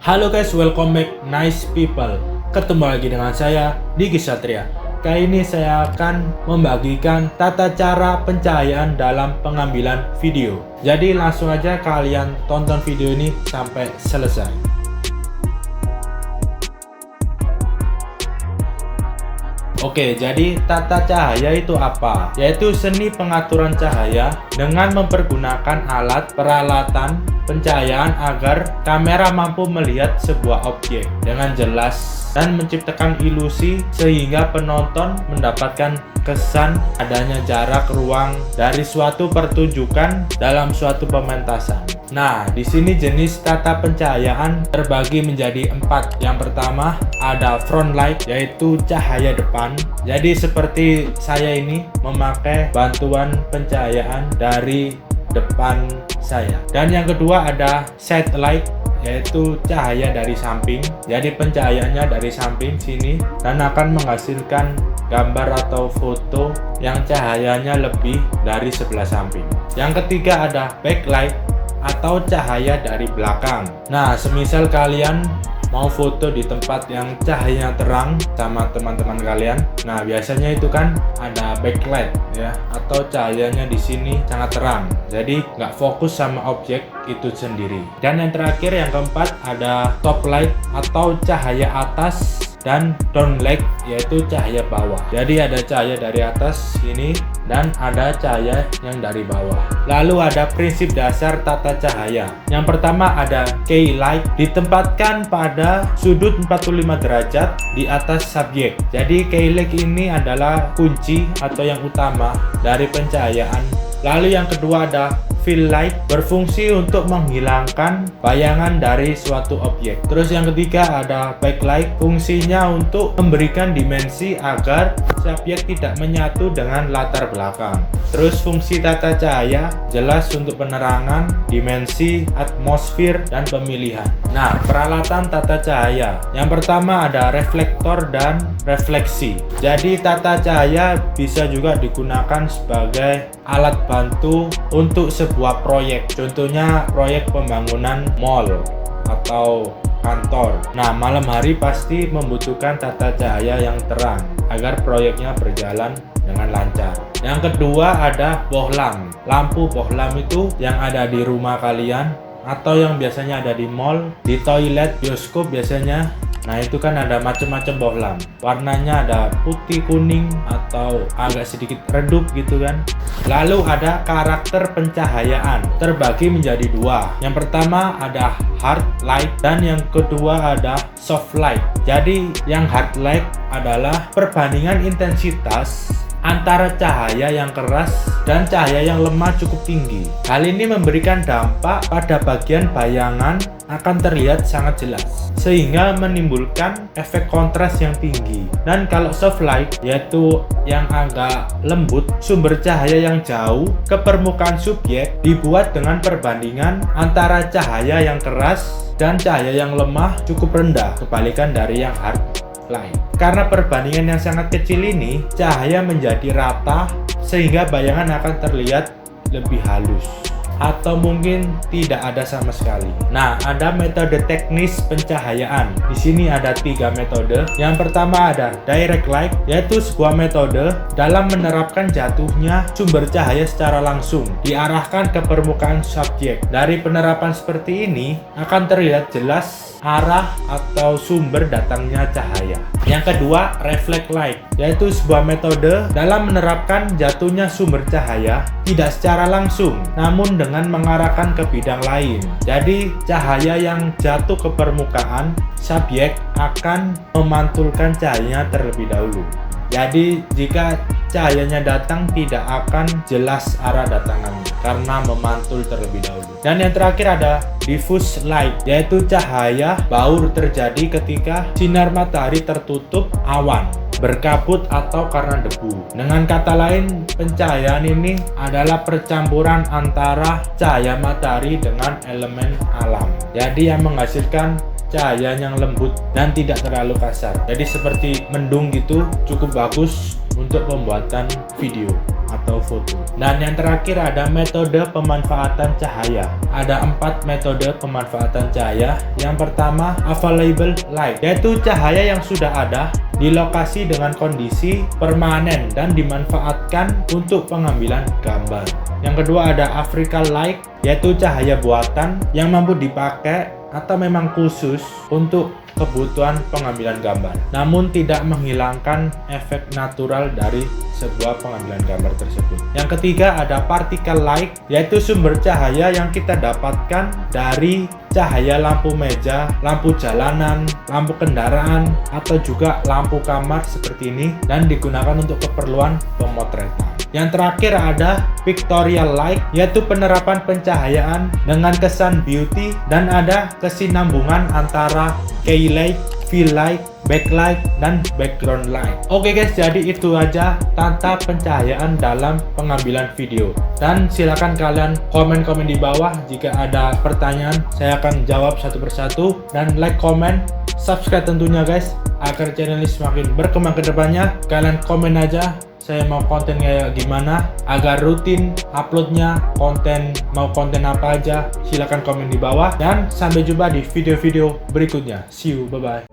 Halo guys, welcome back nice people. Ketemu lagi dengan saya Diki Satria. Kali ini saya akan membagikan tata cara pencahayaan dalam pengambilan video. Jadi langsung aja kalian tonton video ini sampai selesai. Oke, jadi tata cahaya itu apa? Yaitu seni pengaturan cahaya dengan mempergunakan alat peralatan pencahayaan agar kamera mampu melihat sebuah objek dengan jelas dan menciptakan ilusi sehingga penonton mendapatkan kesan adanya jarak ruang dari suatu pertunjukan dalam suatu pementasan. Nah, di sini jenis tata pencahayaan terbagi menjadi 4. Yang pertama ada front light, yaitu cahaya depan. Jadi seperti saya ini memakai bantuan pencahayaan dari depan saya. Dan yang kedua ada side light, yaitu cahaya dari samping. Jadi pencahayaannya dari samping sini dan akan menghasilkan gambar atau foto yang cahayanya lebih dari sebelah samping. Yang ketiga ada backlight atau cahaya dari belakang. Nah, semisal kalian mau foto di tempat yang cahayanya terang sama teman-teman kalian, nah biasanya itu kan ada backlight ya, atau cahayanya di sini sangat terang, jadi nggak fokus sama objek itu sendiri. Dan yang terakhir, yang keempat, ada top light atau cahaya atas dan downlight, yaitu cahaya bawah. Jadi ada cahaya dari atas ini dan ada cahaya yang dari bawah. Lalu ada prinsip dasar tata cahaya. Yang pertama ada key light, ditempatkan pada sudut 45 derajat di atas subjek. Jadi key light ini adalah kunci atau yang utama dari pencahayaan. Lalu yang kedua ada fill light, berfungsi untuk menghilangkan bayangan dari suatu objek. Terus yang ketiga ada backlight, fungsinya untuk memberikan dimensi agar subjek tidak menyatu dengan latar belakang. Terus fungsi tata cahaya jelas untuk penerangan, dimensi, atmosfer, dan pemilihan. Nah, peralatan tata cahaya. Yang pertama ada reflektor dan refleksi. Jadi tata cahaya bisa juga digunakan sebagai alat bantu untuk sebuah proyek. Contohnya proyek pembangunan mall atau kantor. Nah, malam hari pasti membutuhkan tata cahaya yang terang agar proyeknya berjalan dengan lancar. Yang kedua ada bohlam. Lampu bohlam itu yang ada di rumah kalian atau yang biasanya ada di mall, di toilet, bioskop biasanya. Nah, itu kan ada macam-macam bohlam. Warnanya ada putih, kuning, atau agak sedikit redup gitu kan. Lalu ada karakter pencahayaan, terbagi menjadi 2. Yang pertama ada hard light dan yang kedua ada soft light. Jadi yang hard light adalah perbandingan intensitas antara cahaya yang keras dan cahaya yang lemah cukup tinggi. Hal ini memberikan dampak pada bagian bayangan akan terlihat sangat jelas, sehingga menimbulkan efek kontras yang tinggi. Dan kalau soft light, yaitu yang agak lembut, sumber cahaya yang jauh ke permukaan subjek dibuat dengan perbandingan antara cahaya yang keras dan cahaya yang lemah cukup rendah, kebalikan dari yang hard light. Karena perbandingan yang sangat kecil ini, cahaya menjadi rata sehingga bayangan akan terlihat lebih halus atau mungkin tidak ada sama sekali. Nah, ada metode teknis pencahayaan. Di sini ada 3 metode. Yang pertama ada direct light, yaitu sebuah metode dalam menerapkan jatuhnya sumber cahaya secara langsung diarahkan ke permukaan subjek. Dari penerapan seperti ini akan terlihat jelas arah atau sumber datangnya cahaya. Yang kedua, reflect light, yaitu sebuah metode dalam menerapkan jatuhnya sumber cahaya tidak secara langsung, namun dengan mengarahkan ke bidang lain. Jadi, cahaya yang jatuh ke permukaan subjek akan memantulkan cahayanya terlebih dahulu. Jadi jika cahayanya datang tidak akan jelas arah datangannya karena memantul terlebih dahulu. Dan yang terakhir ada diffuse light, yaitu cahaya baur terjadi ketika sinar matahari tertutup awan, berkabut atau karena debu. Dengan kata lain, pencahayaan ini adalah percampuran antara cahaya matahari dengan elemen alam. Jadi yang menghasilkan cahaya yang lembut dan tidak terlalu kasar. Jadi seperti mendung gitu, cukup bagus untuk pembuatan video atau foto. Dan yang terakhir ada metode pemanfaatan cahaya. Ada 4 metode pemanfaatan cahaya. Yang pertama, available light, yaitu cahaya yang sudah ada di lokasi dengan kondisi permanen dan dimanfaatkan untuk pengambilan gambar. Yang kedua ada African light, yaitu cahaya buatan yang mampu dipakai atau memang khusus untuk kebutuhan pengambilan gambar, namun tidak menghilangkan efek natural dari sebuah pengambilan gambar tersebut. Yang ketiga ada particle light, yaitu sumber cahaya yang kita dapatkan dari cahaya lampu meja, lampu jalanan, lampu kendaraan, atau juga lampu kamar seperti ini dan digunakan untuk keperluan pemotretan. Yang terakhir ada pictorial light, yaitu penerapan pencahayaan dengan kesan beauty dan ada kesinambungan antara key light, fill light, backlight, dan background light. Oke guys, jadi itu aja tata pencahayaan dalam pengambilan video. Dan silakan kalian komen-komen di bawah jika ada pertanyaan, saya akan jawab satu persatu. Dan like, comment, subscribe tentunya guys, agar channel ini semakin berkembang ke depannya. Kalian komen aja saya mau konten kayak gimana agar rutin uploadnya, mau konten apa aja, silahkan komen di bawah. Dan sampai jumpa di video-video berikutnya. See you, bye bye.